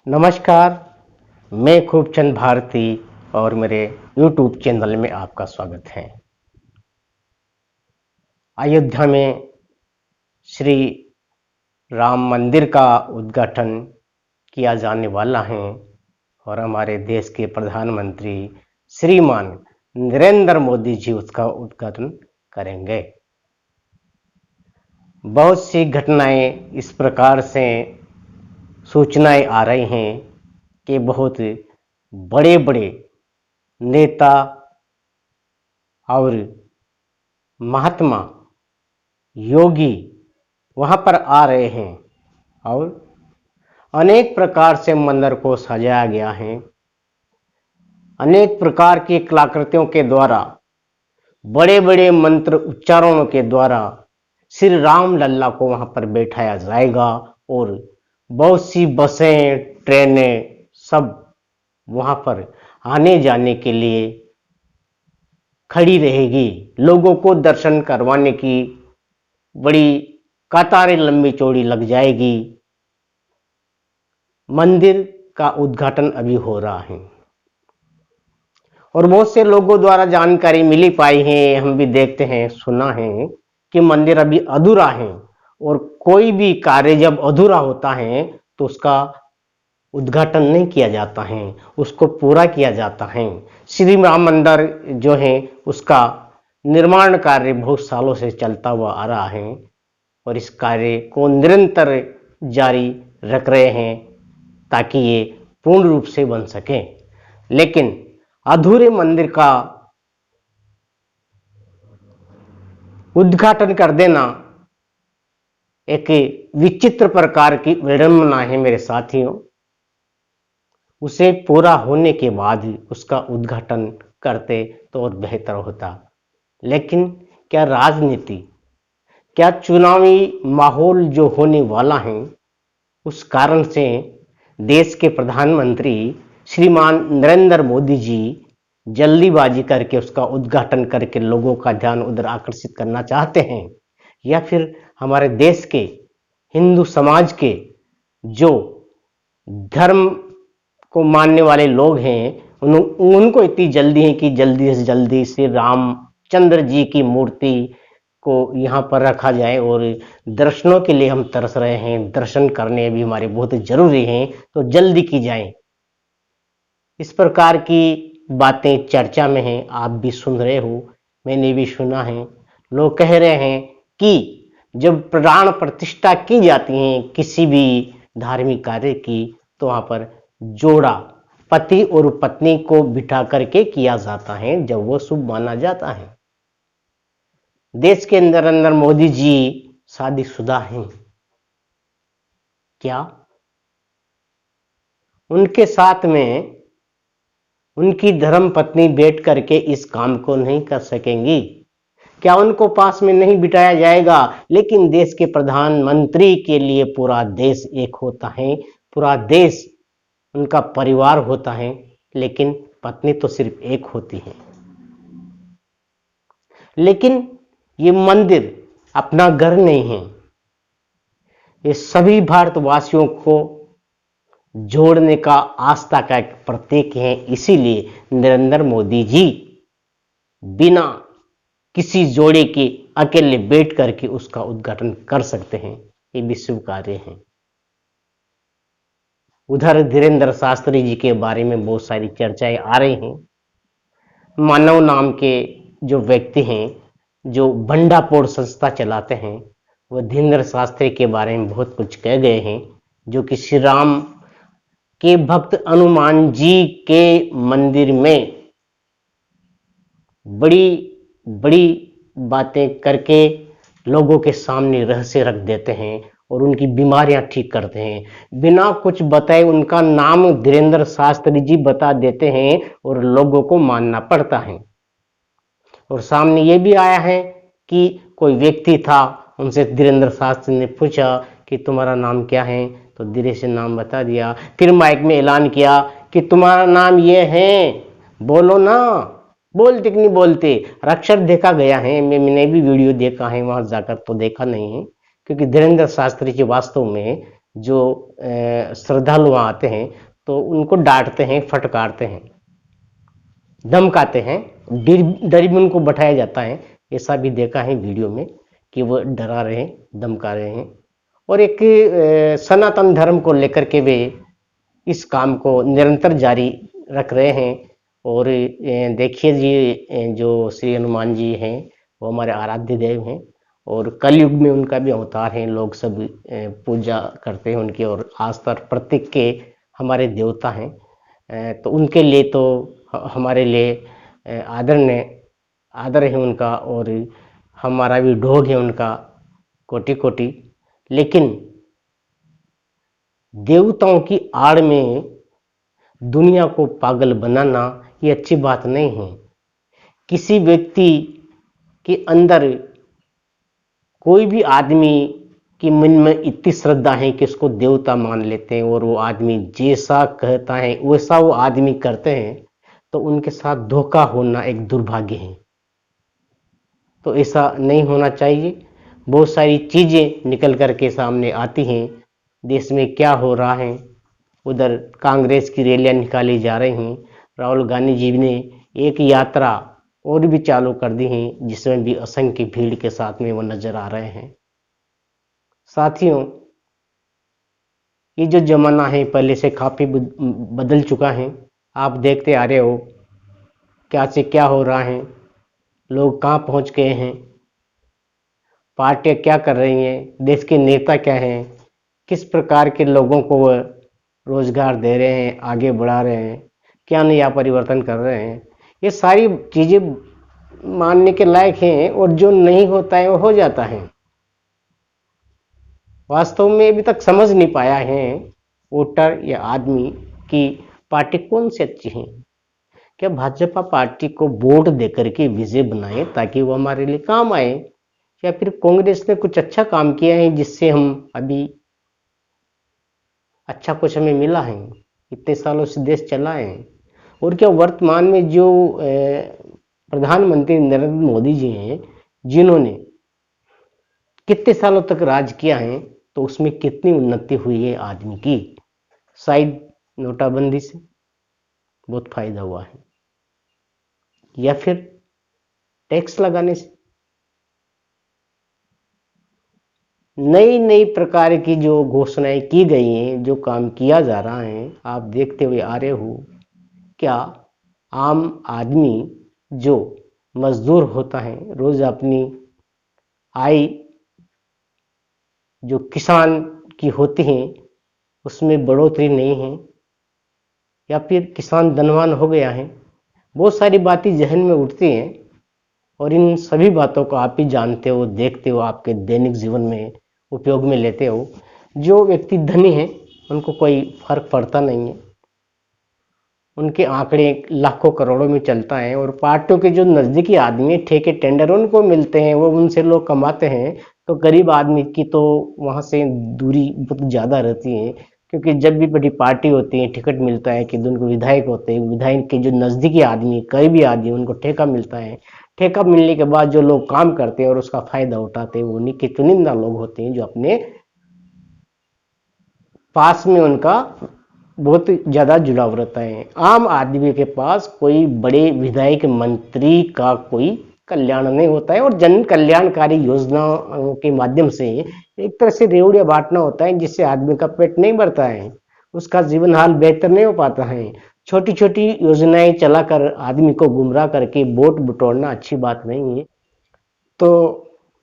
नमस्कार, मैं खूबचंद भारती और मेरे YouTube चैनल में आपका स्वागत है। अयोध्या में श्री राम मंदिर का उद्घाटन किया जाने वाला है और हमारे देश के प्रधानमंत्री श्रीमान नरेंद्र मोदी जी उसका उद्घाटन करेंगे। बहुत सी घटनाएं इस प्रकार से सूचनाएं आ रही हैं कि बहुत बड़े बड़े नेता और महात्मा योगी वहां पर आ रहे हैं और अनेक प्रकार से मंदिर को सजाया गया है। अनेक प्रकार की कलाकृतियों के द्वारा, बड़े बड़े मंत्र उच्चारणों के द्वारा श्री राम लल्ला को वहां पर बैठाया जाएगा और बहुत सी बसें, ट्रेनें सब वहां पर आने जाने के लिए खड़ी रहेगी। लोगों को दर्शन करवाने की बड़ी कतारें लंबी चौड़ी लग जाएगी। मंदिर का उद्घाटन अभी हो रहा है और बहुत से लोगों द्वारा जानकारी मिली पाई है, हम भी देखते हैं, सुना है कि मंदिर अभी अधूरा है और कोई भी कार्य जब अधूरा होता है तो उसका उद्घाटन नहीं किया जाता है, उसको पूरा किया जाता है। श्री राम मंदिर जो है उसका निर्माण कार्य बहुत सालों से चलता हुआ आ रहा है और इस कार्य को निरंतर जारी रख रहे हैं ताकि ये पूर्ण रूप से बन सके। लेकिन अधूरे मंदिर का उद्घाटन कर देना एक विचित्र प्रकार की विडंबना है मेरे साथियों। उसे पूरा होने के बाद उसका उद्घाटन करते तो और बेहतर होता। लेकिन क्या राजनीति, क्या चुनावी माहौल जो होने वाला है उस कारण से देश के प्रधानमंत्री श्रीमान नरेंद्र मोदी जी जल्दीबाजी करके उसका उद्घाटन करके लोगों का ध्यान उधर आकर्षित करना चाहते हैं, या फिर हमारे देश के हिंदू समाज के जो धर्म को मानने वाले लोग हैं उनको इतनी जल्दी है कि जल्दी से जल्दी श्री रामचंद्र जी की मूर्ति को यहाँ पर रखा जाए और दर्शनों के लिए हम तरस रहे हैं, दर्शन करने भी हमारे बहुत जरूरी हैं, तो जल्दी की जाए। इस प्रकार की बातें चर्चा में हैं, आप भी सुन रहे हो, मैंने भी सुना है। लोग कह रहे हैं कि जब प्राण प्रतिष्ठा की जाती है किसी भी धार्मिक कार्य की तो वहां पर जोड़ा पति और पत्नी को बिठा करके किया जाता है जब वो शुभ माना जाता है। देश के अंदर अंदर मोदी जी शादीशुदा हैं क्या? उनके साथ में उनकी धर्म पत्नी बैठ करके इस काम को नहीं कर सकेंगी क्या? उनको पास में नहीं बिठाया जाएगा? लेकिन देश के प्रधानमंत्री के लिए पूरा देश एक होता है, पूरा देश उनका परिवार होता है, लेकिन पत्नी तो सिर्फ एक होती है। लेकिन ये मंदिर अपना घर नहीं है, ये सभी भारतवासियों को जोड़ने का आस्था का एक प्रतीक है। इसीलिए नरेंद्र मोदी जी बिना किसी जोड़े के अकेले बैठ करके उसका उद्घाटन कर सकते हैं। ये भी शुभ कार्य है। उधर धीरेन्द्र शास्त्री जी के बारे में बहुत सारी चर्चाएं आ रही हैं। मानव नाम के जो व्यक्ति हैं जो भंडापोड़ संस्था चलाते हैं, वो धीरेन्द्र शास्त्री के बारे में बहुत कुछ कह गए हैं, जो कि श्री राम के भक्त हनुमान जी के मंदिर में बड़ी बड़ी बातें करके लोगों के सामने रहस्य रख देते हैं और उनकी बीमारियां ठीक करते हैं। बिना कुछ बताए उनका नाम धीरेन्द्र शास्त्री जी बता देते हैं और लोगों को मानना पड़ता है। और सामने ये भी आया है कि कोई व्यक्ति था, उनसे धीरेन्द्र शास्त्री ने पूछा कि तुम्हारा नाम क्या है, तो धीरे से नाम बता दिया। फिर माइक में ऐलान किया कि तुम्हारा नाम ये है, बोलो ना। बोलते कि नहीं बोलते, अक्षर देखा गया है, मैंने भी वीडियो देखा है, वहां जाकर तो देखा नहीं है, क्योंकि धीरेन्द्र शास्त्री जी वास्तव में जो श्रद्धालु वहाँ आते हैं तो उनको डांटते हैं, फटकारते हैं, धमकाते हैं, डर भी उनको बैठाया जाता है। ऐसा भी देखा है वीडियो में कि वो डरा रहे हैं, धमका रहे हैं। और एक सनातन धर्म को लेकर के वे इस काम को निरंतर जारी रख रहे हैं। और देखिए जी, जो श्री हनुमान जी हैं वो हमारे आराध्य देव हैं और कलयुग में उनका भी अवतार है। लोग सब पूजा करते हैं उनकी और आस्था प्रतीक के हमारे देवता हैं। तो उनके लिए तो हमारे लिए आदर है उनका और हमारा भी ढोंग है उनका कोटि कोटि। लेकिन देवताओं की आड़ में दुनिया को पागल बनाना ये अच्छी बात नहीं है। किसी व्यक्ति के अंदर कोई भी आदमी के मन में इतनी श्रद्धा है कि उसको देवता मान लेते हैं और वो आदमी जैसा कहता है वैसा वो आदमी करते हैं, तो उनके साथ धोखा होना एक दुर्भाग्य है। तो ऐसा नहीं होना चाहिए। बहुत सारी चीजें निकल करके सामने आती हैं, देश में क्या हो रहा है। उधर कांग्रेस की रैलियां निकाली जा रही हैं। राहुल गांधी जी ने एक यात्रा और भी चालू कर दी है जिसमें भी असंख्य भीड़ के साथ में वो नजर आ रहे हैं। साथियों, ये जो जमाना है पहले से काफी बदल चुका है। आप देखते आ रहे हो क्या से क्या हो रहा है, लोग कहाँ पहुंच गए हैं, पार्टियां क्या कर रही हैं, देश के नेता क्या हैं, किस प्रकार के लोगों को वह रोजगार दे रहे हैं, आगे बढ़ा रहे हैं, क्या नया परिवर्तन कर रहे हैं। ये सारी चीजें मानने के लायक हैं और जो नहीं होता है वो हो जाता है। वास्तव में अभी तक समझ नहीं पाया है वोटर या आदमी की पार्टी कौन सी अच्छी है। क्या भाजपा पार्टी को वोट देकर के विजय बनाए ताकि वो हमारे लिए काम आए, या फिर कांग्रेस ने कुछ अच्छा काम किया है जिससे हम अभी अच्छा कुछ हमें मिला है, इतने सालों से देश चला है। और क्या वर्तमान में जो प्रधानमंत्री नरेंद्र मोदी जी हैं जिन्होंने कितने सालों तक राज किया है, तो उसमें कितनी उन्नति हुई है आदमी की। शायद नोटबंदी से बहुत फायदा हुआ है या फिर टैक्स लगाने से। नई नई प्रकार की जो घोषणाएं की गई हैं, जो काम किया जा रहा है, आप देखते हुए आ रहे हो। क्या आम आदमी जो मजदूर होता है, रोज अपनी आय जो किसान की होती है उसमें बढ़ोतरी नहीं है, या फिर किसान धनवान हो गया है। बहुत सारी बातें जहन में उठती हैं और इन सभी बातों को आप ही जानते हो, देखते हो, आपके दैनिक जीवन में उपयोग में लेते हो। जो व्यक्ति धनी है उनको कोई फर्क पड़ता नहीं है, उनके आंकड़े लाखों करोड़ों में चलता है। और पार्टियों के जो नजदीकी आदमी ठेके टेंडर उनको मिलते हैं, वो उनसे लोग कमाते हैं। तो गरीब आदमी की तो वहां से दूरी बहुत ज्यादा रहती है, क्योंकि जब भी बड़ी पार्टी होती है टिकट मिलता है कि उनको विधायक होते हैं, विधायक के जो नजदीकी आदमी करीबी आदमी उनको ठेका मिलता है। ठेका मिलने के बाद जो लोग काम करते हैं और उसका फायदा उठाते हैं वो उन्हीं के चुनिंदा लोग होते हैं जो अपने पास में उनका बहुत ज्यादा जुड़ाव रहता है। आम आदमी के पास कोई बड़े विधायक मंत्री का कोई कल्याण नहीं होता है और जन कल्याणकारी योजनाओं के माध्यम से एक तरह से रेवड़िया बांटना होता है जिससे आदमी का पेट नहीं भरता है, उसका जीवन हाल बेहतर नहीं हो पाता है। छोटी छोटी योजनाएं चलाकर आदमी को गुमराह करके वोट बटोरना अच्छी बात नहीं है। तो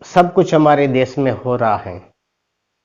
सब कुछ हमारे देश में हो रहा है,